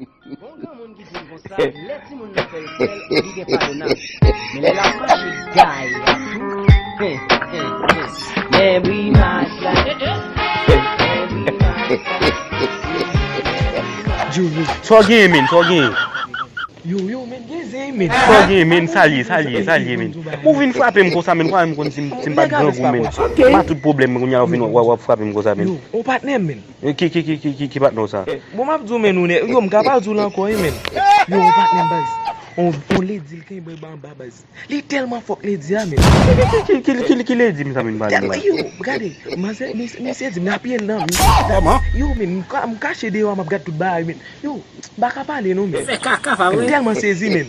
Bon grand monde qui dit comme ça, les Timoun ne fait le sel, il n'est pas de mais les la magic guy. Every night So game, so game. Yo, men, geze, men. So game, men, salye, men. Ou vin frappe m kosa men, kwa m kon sim pat grand pou men. Ma tout problème m kon ya vin wap frappe m kosa men. Yo, on partner men. Ki partner ça? Bon m'a dou men ou ne, yo m kapal dou lan ko men. Yo, on partner base. On les dit qu'il boy ban base. Li tellement fort les dit men. Ki le di m sa men ba. Yo, regardez, monsieur dit n'a bien nan. Yo men, m caché de yo m gat tout ba men. Yo, ba ka parler non men. Tellement saisi men.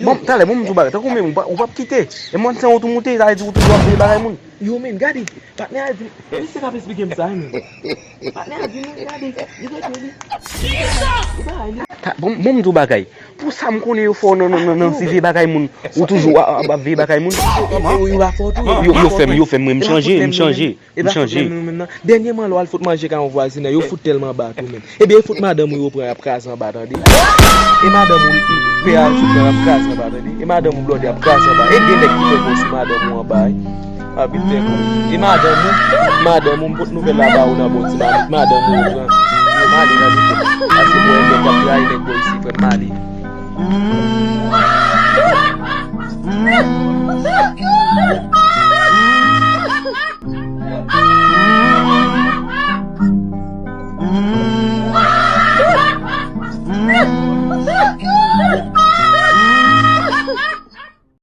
Bon, tale, bon m tou ba, ta ko men on va quitter. Et moi c'est auto monter, ça dit auto doit bagay moun. Yo men, regardez, partner dit, c'est pas expliquer ça men. Partner dit, regardez, you got me. Bon m tou bagay. Pour ça m connait yo fort non si vi bagay moun ou toujours vi bagay moun. Yo va fort tout. Yo fait me changer. Dernièrement là, il faut manger quand on voisin, yo fout tellement bas tout même. Et bien fout madame yo prend après en bas attendez. Et madame peyia tout après en bas attendez. Et madame blood après en bas. Et bien nek qui fait aussi madame en bas. Habiter et madame pour nouvelle là-bas on a bon madame yo Mali là parce que moi je travaille avec boy ici pour Mali.